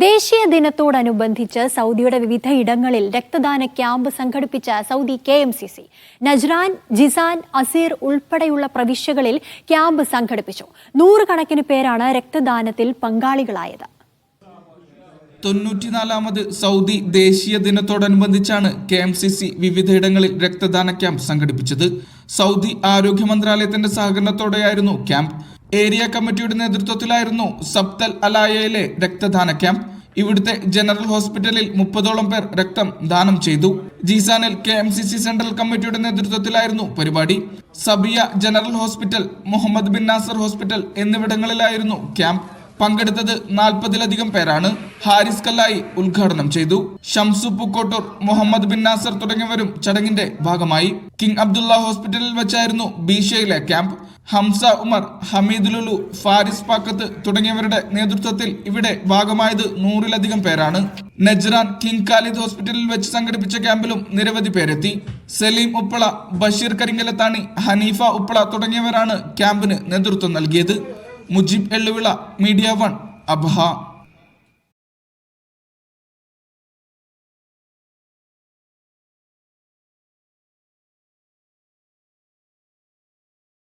ദേശീയ ദിനത്തോടനുബന്ധിച്ച് സൗദിയുടെ വിവിധ ഇടങ്ങളിൽ രക്തദാന ക്യാമ്പ് സംഘടിപ്പിച്ച Saudi KMCC Najran, Jizan, Asir ഉൾപ്പെടെയുള്ള പ്രവിശ്യകളിൽ ക്യാമ്പ് സംഘടിപ്പിച്ചു. 100 കണക്കിന് പേരാണ് രക്തദാനത്തിൽ പങ്കാളികളായത്. 94ാമത് സൗദി ദേശീയ ദിനത്തോടനുബന്ധിച്ചാണ് KMCC വിവിധയിടങ്ങളിൽ രക്തദാന ക്യാമ്പ് സംഘടിപ്പിച്ചത്. സൗദി ആരോഗ്യ മന്ത്രാലയത്തിന്റെ സഹകരണത്തോടെയായിരുന്നു ക്യാമ്പ്. ഏരിയ കമ്മിറ്റിയുടെ നേതൃത്വത്തിലായിരുന്നു സബ്തൽ അലായയിലെ രക്തദാന ക്യാമ്പ്. ഇവിടുത്തെ ജനറൽ ഹോസ്പിറ്റലിൽ 30ഓളം പേർ രക്തം ദാനം ചെയ്തു. ജീസാനിൽ KMCC സെൻട്രൽ കമ്മിറ്റിയുടെ നേതൃത്വത്തിലായിരുന്നു പരിപാടി. Sabya general hospital, Muhammad bin Nasser hospital എന്നിവിടങ്ങളിലായിരുന്നു ക്യാമ്പ്. പങ്കെടുത്തത് 40-ലധികം പേരാണ്. ഹാരിസ് കല്ലായി ഉദ്ഘാടനം ചെയ്തു. ഷംസു പൂക്കോട്ടൂർ, മുഹമ്മദ് ബിൻ നാസർ തുടങ്ങിയവരും ചടങ്ങിന്റെ ഭാഗമായി. കിങ് അബ്ദുള്ള ഹോസ്പിറ്റലിൽ വെച്ചായിരുന്നു ബീഷയിലെ ക്യാമ്പ്. ഹംസ ഉമർ, ഹമീദ് ലുലു, ഫാരിസ് പാക്കത്ത് തുടങ്ങിയവരുടെ നേതൃത്വത്തിൽ ഇവിടെ ഭാഗമായത് 100-ലധികം പേരാണ്. നജ്റാൻ കിങ് ഖാലിദ് ഹോസ്പിറ്റലിൽ വെച്ച് സംഘടിപ്പിച്ച ക്യാമ്പിലും നിരവധി പേരെത്തി. സലീം ഉപ്പള, ബഷീർ കരിങ്കലത്താണി, ഹനീഫ ഉപ്പള തുടങ്ങിയവരാണ് ക്യാമ്പിന് നേതൃത്വം നൽകിയത്. Mujeeb Elluvila, media 1, Abha.